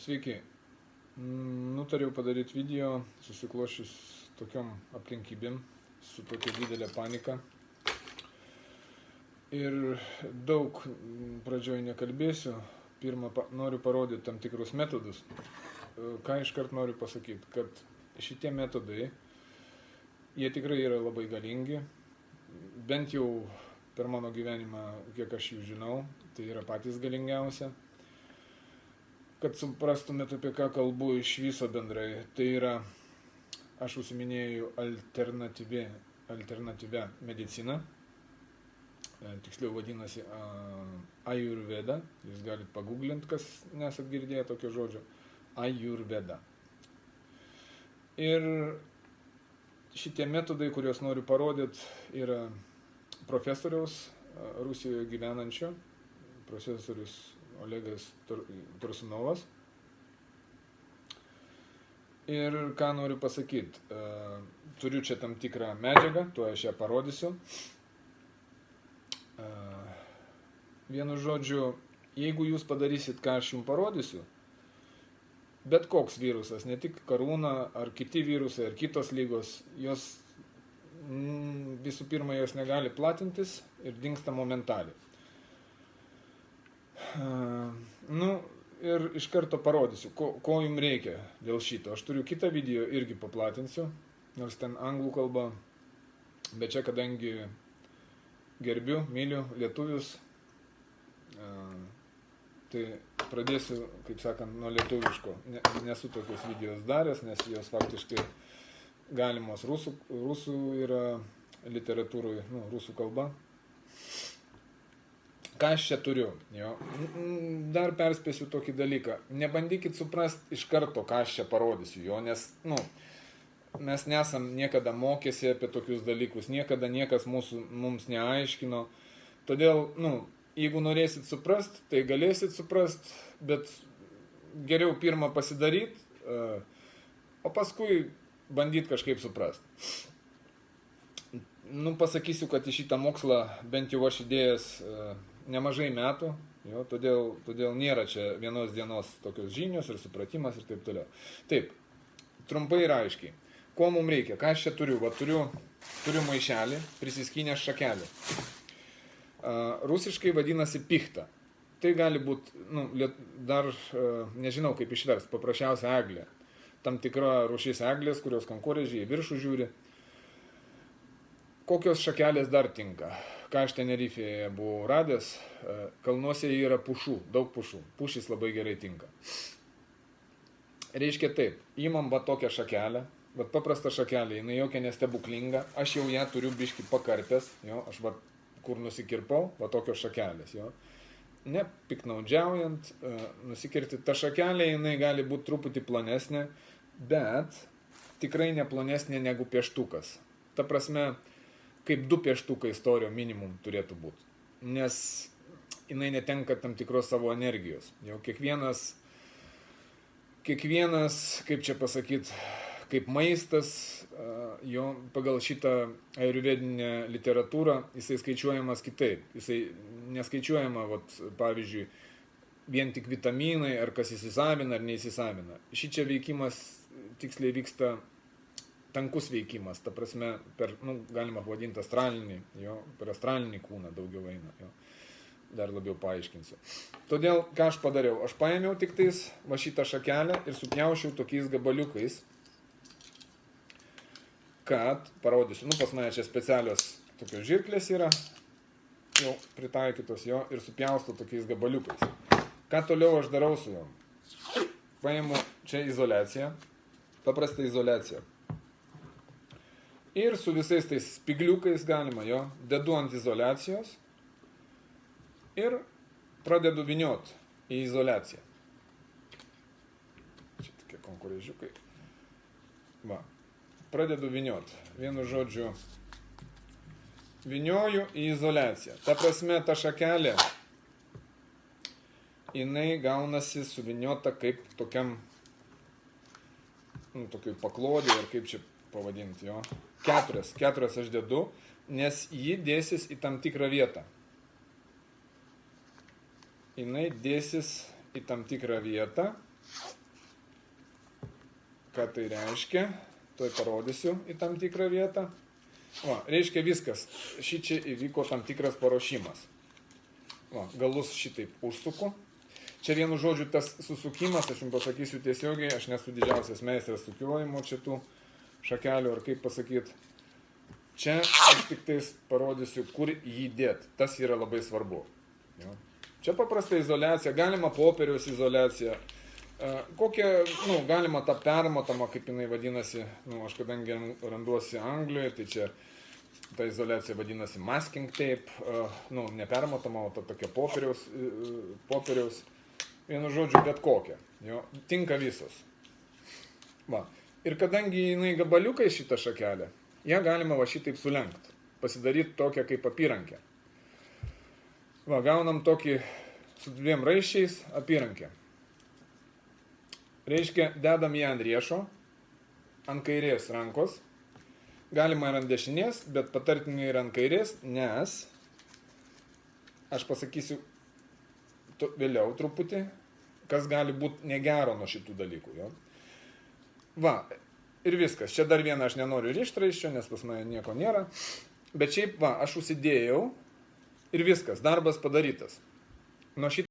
Sveiki. Nutariau padaryti video susiklošius tokiom aplinkybėm, su tokia didelė panika. Ir daug pradžioj nekalbėsiu. Pirmą noriu parodyti tam tikrus metodus. Ką iškart noriu pasakyti, kad šitie metodai, jie tikrai yra labai galingi. Bent jau per mano gyvenimą, kiek aš jų žinau, tai yra patys galingiausia. Kad suprastumėte, apie ką kalbu iš viso bendrai, tai yra, aš užsiminėjau alternatyvia medicina, tiksliau vadinasi Ayurveda, jūs galite paguglinti, kas nesat girdėję tokio žodžio, Ayurveda. Ir šitie metodai, kuriuos noriu parodyti, yra profesoriaus Rusijoje gyvenančio, profesorius Olegas Tursunovas. Ir ką noriu pasakyti, turiu čia tam tikrą medžiagą, tuo aš ją parodysiu. Vienu žodžiu, jeigu jūs padarysit, ką aš jums parodysiu, bet koks virusas, ne tik karūna, ar kiti virusai, ar kitos lygos, jos visų pirma, jos negali platintis ir dingsta momentaliai. Ir iš karto parodysiu, ko jums reikia dėl šito. Aš turiu kitą video, irgi paplatinsiu, nors ten anglų kalba, bet čia kadangi gerbiu, myliu lietuvius, tai pradėsiu, kaip sakant, nuo lietuviško. Nesu tokios videos daręs, nes jos faktiškai galimos rusų yra literatūroje, rusų kalba. Ką aš čia turiu? Jo. Dar perspėsiu tokį dalyką. Nebandykit suprasti iš karto, ką aš čia parodysiu, jo, nes mes nesam niekada mokėsi apie tokius dalykus, niekada niekas mums neaiškino. Todėl, jeigu norėsit suprast, tai galėsit suprast, bet geriau pirmą pasidaryt, o paskui bandyt kažkaip suprast. Pasakysiu, kad į šitą mokslą bent jau aš įdėjęs nemažai metų, jo, todėl nėra čia vienos dienos tokios žinios ir supratimas ir taip toliau. Taip, trumpai ir aiškiai. Ko mums reikia? Ką aš čia turiu? Turiu maišelį, prisiskynęs šakelį. Rusiškai vadinasi pichta. Tai gali būti, dar nežinau kaip išverst, paprasčiausia eglė. Tam tikra rūšis eglės, kurios kankorėžiai į viršų žiūri. Kokios šakelės dar tinka? Ką aš Tenerifėje buvau radęs, kalnuose yra pušų, daug pušų. Pušys labai gerai tinka. Reiškia taip, imam tokią šakelę, paprastą šakelę, jinai jokia nestebuklinga, aš jau ją turiu biškį pakarpęs, jo, aš kur nusikirpau, tokios šakelės, jo. Nepiknaudžiaujant, nusikirti. Ta šakelė, jinai gali būti truputį plonesnė, bet tikrai neplonesnė negu pieštukas. Ta prasme, kaip 2 pieštukai storio minimum turėtų būti, nes jinai netenka tam tikros savo energijos. Jau kiekvienas, kaip čia pasakyti, kaip maistas, jo pagal šitą ayurvedinę literatūrą, jisai skaičiuojamas kitaip. Jisai neskaičiuojama, pavyzdžiui, vien tik vitaminai, ar kas įsisavina, ar neįsisavina. Šičia veikimas tiksliai vyksta tankus veikimas, ta prasme, galima vadinti astralinį, jo, per astralinį kūną daugiau eina, jo. Dar labiau paaiškinsiu. Todėl, ką aš padariau? Aš paėmiau tik tais šitą šakelę ir supjaušiau tokiais gabaliukais, kad, parodysiu, pas mane čia specialios tokios žirklės yra, jau pritaikytos, jo, ir supjaustu tokiais gabaliukais. Ką toliau aš darau su jom? Paimu čia izoliaciją, paprastą izoliaciją. Ir su visais tais spigliukais galima, jo, dedu ant izoliacijos ir pradedu vyniot į izoliaciją. Čia tokie konkurėžiukai. Pradedu vyniot. Vienu žodžiu, vynioju į izoliaciją. Ta prasme, ta šakelė, jinai gaunasi suvyniota kaip tokiam, tokioj paklodė, ar kaip čia pavadinti, jo. 4 aš dedu, nes ji dėsis į tam tikrą vietą. Jinai dėsis į tam tikrą vietą ką tai reiškia, tuoj parodysiu į tam tikrą vietą. Va, reiškia viskas, šičia įvyko tam tikras paruošimas. Va, galus šitaip užsuku. Čia vienu žodžiu tas susukimas, aš jums pasakysiu tiesiogiai, aš nesu didžiausias meistras sukiojimo čia tų šakelių, ar kaip pasakyti. Čia aš tik tais parodysiu, kur jį dėt. Tas yra labai svarbu. Jo. Čia paprasta izoliacija, galima popieriaus izoliacija. Kokia, galima tą permatomą, kaip jinai vadinasi, aš kadangi randuosi Anglijoje, tai čia ta izoliacija vadinasi masking tape, nepermatoma, o ta tokia popieriaus, vienu žodžiu, bet kokia, jo, tinka visos. Va. Ir kadangi jinai gabaliukai šitą šakelę, ją galima va šitaip sulenkti, pasidaryti tokią kaip apyrankę. Va, gaunam tokį su dviem raiščiais apyrankę. Reiškia, dedam ją ant riešo, ant kairės rankos, galima ir ant dešinės, bet patartinai ir ant kairės, nes, aš pasakysiu vėliau truputį, kas gali būti negero nuo šitų dalykų. Jo? Va, ir viskas, čia dar vieną aš nenoriu rišti raiščio, nes pas mane nieko nėra, bet šiaip, va, aš užsidėjau ir viskas, darbas padarytas. Nuo šito